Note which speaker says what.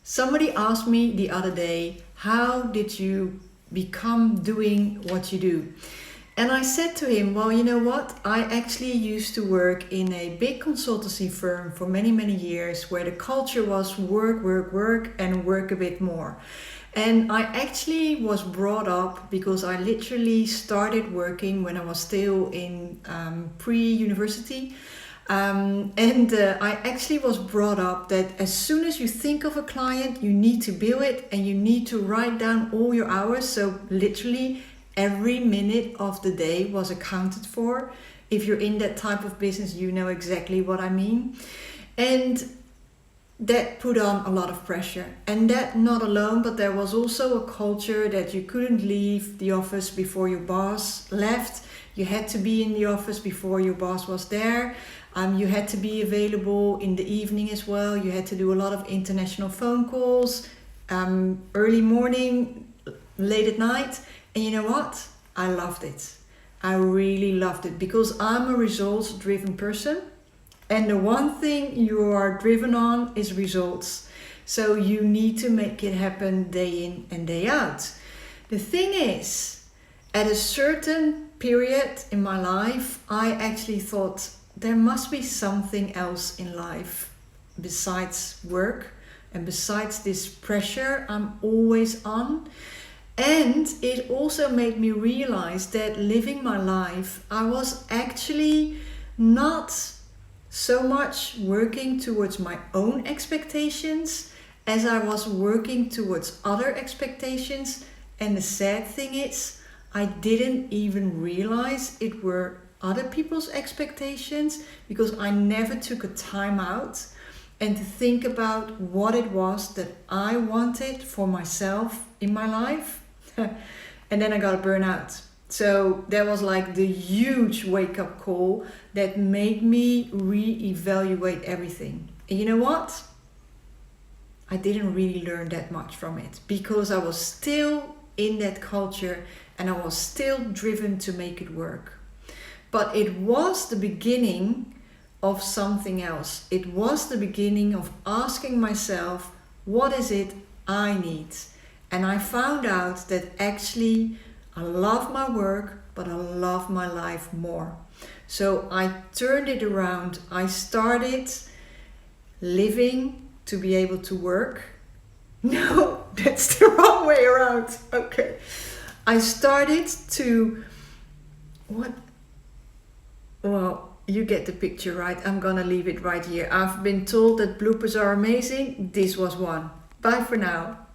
Speaker 1: Somebody asked me the other day, how did you become doing what you do? And I said to him, well, you know what? I actually used to work in a big consultancy firm for many, many years where the culture was work, work, work, and work a bit more. And I actually was brought up because I literally started working when I was still in pre-university. I actually was brought up that as soon as you think of a client, you need to bill it and you need to write down all your hours. So literally every minute of the day was accounted for. If you're in that type of business, you know exactly what I mean. And that put on a lot of pressure. And that not alone, but there was also a culture that you couldn't leave the office before your boss left. You had to be in the office before your boss was there. You had to be available in the evening as well. You had to do a lot of international phone calls, early morning, late at night. And you know what? I loved it. I really loved it because I'm a results-driven person. And the one thing you are driven on is results. So you need to make it happen day in and day out. The thing is, at a certain period in my life, I actually thought there must be something else in life besides work and besides this pressure I'm always on. And it also made me realize that living my life, I was actually not so much working towards my own expectations as I was working towards other expectations. And the sad thing is, I didn't even realize it were other people's expectations because I never took a time out and to think about what it was that I wanted for myself in my life. And then I got a burnout. So that was like the huge wake-up call that made me re-evaluate everything. And you know what? I didn't really learn that much from it because I was still in that culture and I was still driven to make it work. But it was the beginning of something else. It was the beginning of asking myself, what is it I need? And I found out that actually I love my work, but I love my life more. So I turned it around. I started living to be able to work. No, that's the wrong way around. Okay. I started to, well, you get the picture, right? I'm gonna leave it right here. I've been told that bloopers are amazing. This was one. Bye for now.